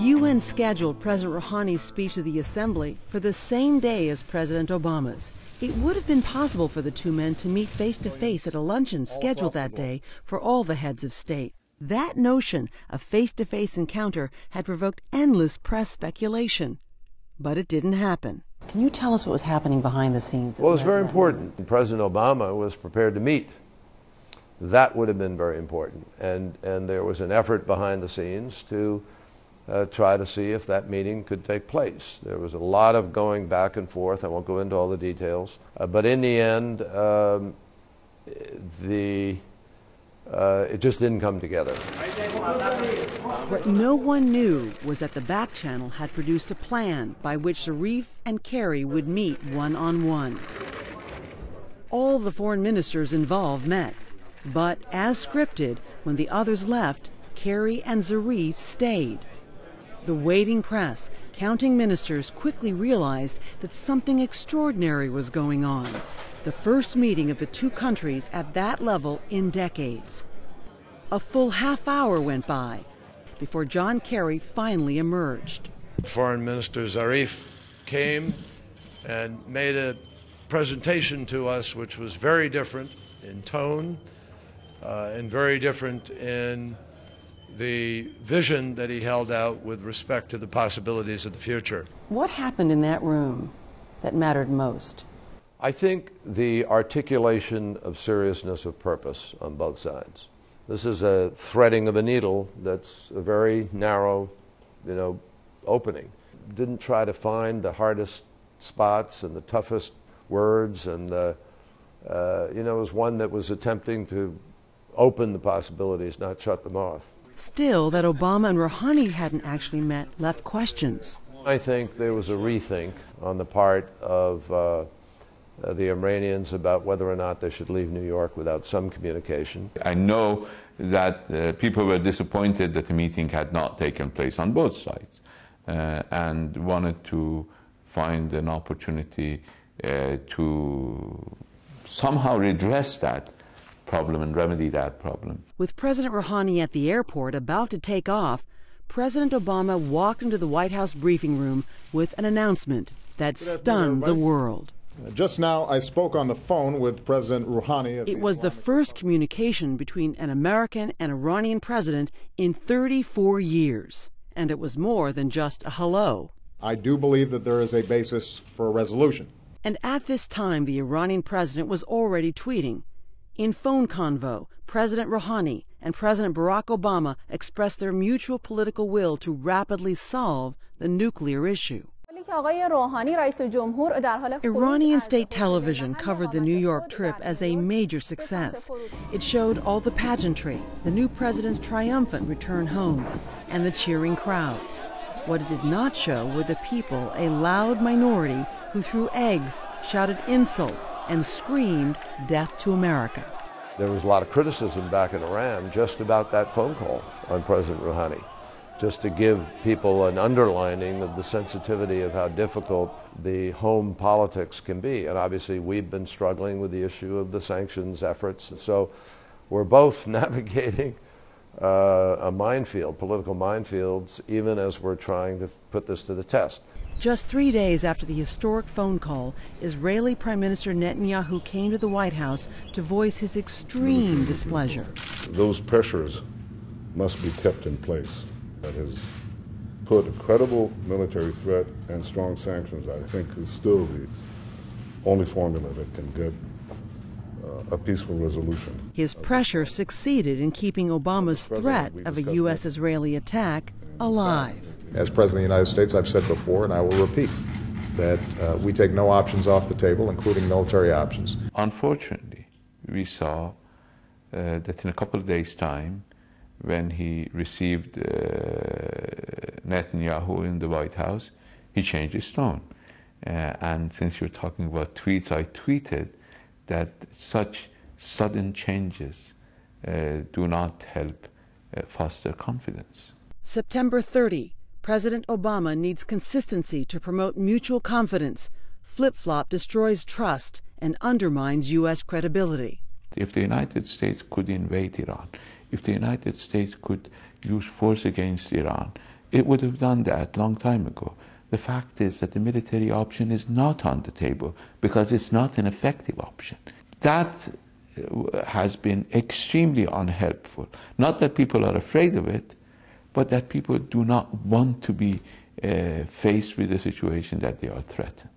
UN scheduled President Rouhani's speech to the Assembly for the same day as President Obama's. It would have been possible for the two men to meet face-to-face at a luncheon scheduled that day for all the heads of state. That notion of face-to-face encounter had provoked endless press speculation. But it didn't happen. Can you tell us what was happening behind the scenes? Well, it's very important. President Obama was prepared to meet. That would have been very important. And there was an effort behind the scenes to try to see if that meeting could take place. There was a lot of going back and forth. I won't go into all the details. But in the end, it just didn't come together. What no one knew was that the back channel had produced a plan by which Zarif and Kerry would meet one-on-one. All the foreign ministers involved met. But as scripted, when the others left, Kerry and Zarif stayed. The waiting press, counting ministers, quickly realized that something extraordinary was going on. The first meeting of the two countries at that level in decades. A full half hour went by before John Kerry finally emerged. Foreign Minister Zarif came and made a presentation to us which was very different in tone and very different in the vision that he held out with respect to the possibilities of the future. What happened in that room that mattered most? I think the articulation of seriousness of purpose on both sides. This is a threading of a needle that's a very narrow, opening. Didn't try to find the hardest spots and the toughest words, and it was one that was attempting to open the possibilities, not shut them off. Still, that Obama and Rouhani hadn't actually met left questions. I think there was a rethink on the part of the Iranians about whether or not they should leave New York without some communication. I know that people were disappointed that the meeting had not taken place on both sides and wanted to find an opportunity to somehow redress that problem and remedy that problem. With President Rouhani at the airport about to take off, President Obama walked into the White House briefing room with an announcement that stunned the world. Just now, I spoke on the phone with President Rouhani. It was the first communication between an American and Iranian president in 34 years. And it was more than just a hello. I do believe that there is a basis for a resolution. And at this time, the Iranian president was already tweeting. In phone convo, President Rouhani and President Barack Obama expressed their mutual political will to rapidly solve the nuclear issue. Iranian state television covered the New York trip as a major success. It showed all the pageantry, the new president's triumphant return home, and the cheering crowds. What it did not show were the people, a loud minority, who threw eggs, shouted insults, and screamed, "Death to America." There was a lot of criticism back in Iran just about that phone call on President Rouhani, just to give people an underlining of the sensitivity of how difficult the home politics can be. And obviously we've been struggling with the issue of the sanctions efforts. And so we're both navigating a minefield, political minefields, even as we're trying to put this to the test. Just 3 days after the historic phone call, Israeli Prime Minister Netanyahu came to the White House to voice his extreme displeasure. Those pressures must be kept in place. That has put a credible military threat and strong sanctions, I think, is still the only formula that can get a peaceful resolution. His pressure succeeded in keeping Obama's threat of a U.S.-Israeli attack alive. As President of the United States, I've said before, and I will repeat, that we take no options off the table, including military options. Unfortunately, we saw that in a couple of days' time, when he received Netanyahu in the White House, he changed his tone. And since you're talking about tweets, I tweeted that such sudden changes do not help foster confidence. September 30, President Obama needs consistency to promote mutual confidence. Flip-flop destroys trust and undermines U.S. credibility. If the United States could invade Iran, if the United States could use force against Iran, it would have done that a long time ago. The fact is that the military option is not on the table because it's not an effective option. That has been extremely unhelpful. Not that people are afraid of it, but that people do not want to be faced with a situation that they are threatened.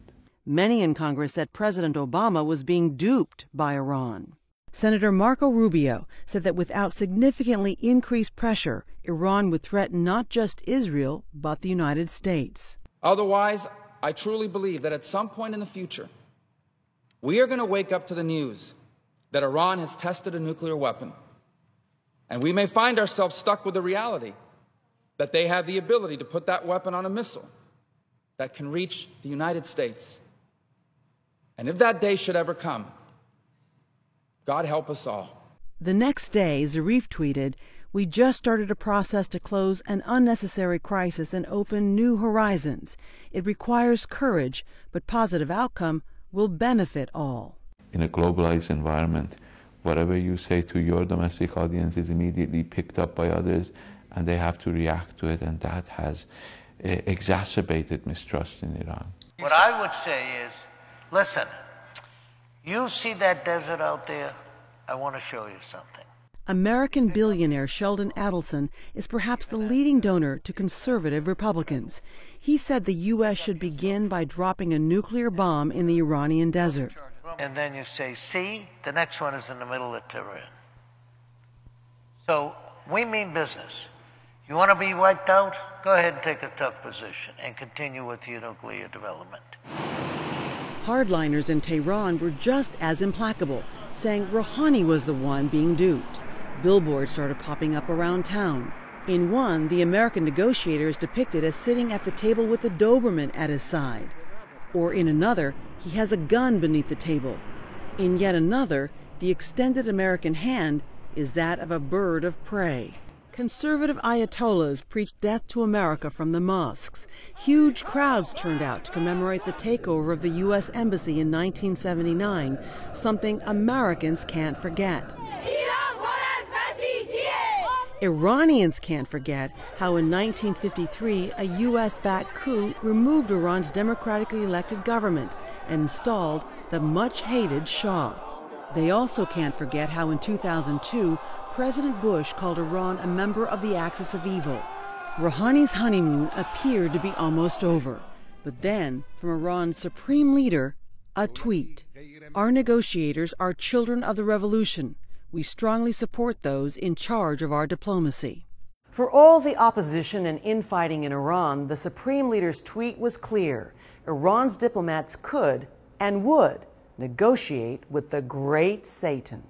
Many in Congress said President Obama was being duped by Iran. Senator Marco Rubio said that without significantly increased pressure, Iran would threaten not just Israel, but the United States. Otherwise, I truly believe that at some point in the future, we are going to wake up to the news that Iran has tested a nuclear weapon. And we may find ourselves stuck with the reality that they have the ability to put that weapon on a missile that can reach the United States. And if that day should ever come, God help us all. The next day, Zarif tweeted, "We just started a process to close an unnecessary crisis and open new horizons. It requires courage, but positive outcome will benefit all." In a globalized environment, whatever you say to your domestic audience is immediately picked up by others, and they have to react to it, and that has exacerbated mistrust in Iran. What I would say is, listen, you see that desert out there? I want to show you something. American billionaire Sheldon Adelson is perhaps the leading donor to conservative Republicans. He said the U.S. should begin by dropping a nuclear bomb in the Iranian desert. And then you say, see, the next one is in the middle of Tehran. So we mean business. You want to be wiped out? Go ahead and take a tough position and continue with your nuclear development. Hardliners in Tehran were just as implacable, saying Rouhani was the one being duped. Billboards started popping up around town. In one, the American negotiator is depicted as sitting at the table with a Doberman at his side. Or in another, he has a gun beneath the table. In yet another, the extended American hand is that of a bird of prey. Conservative ayatollahs preached death to America from the mosques. Huge crowds turned out to commemorate the takeover of the U.S. Embassy in 1979, something Americans can't forget. Iranians can't forget how in 1953 a U.S.-backed coup removed Iran's democratically elected government and installed the much-hated Shah. They also can't forget how in 2002 President Bush called Iran a member of the Axis of Evil. Rouhani's honeymoon appeared to be almost over. But then, from Iran's supreme leader, a tweet. "Our negotiators are children of the revolution. We strongly support those in charge of our diplomacy." For all the opposition and infighting in Iran, the supreme leader's tweet was clear. Iran's diplomats could and would negotiate with the great Satan.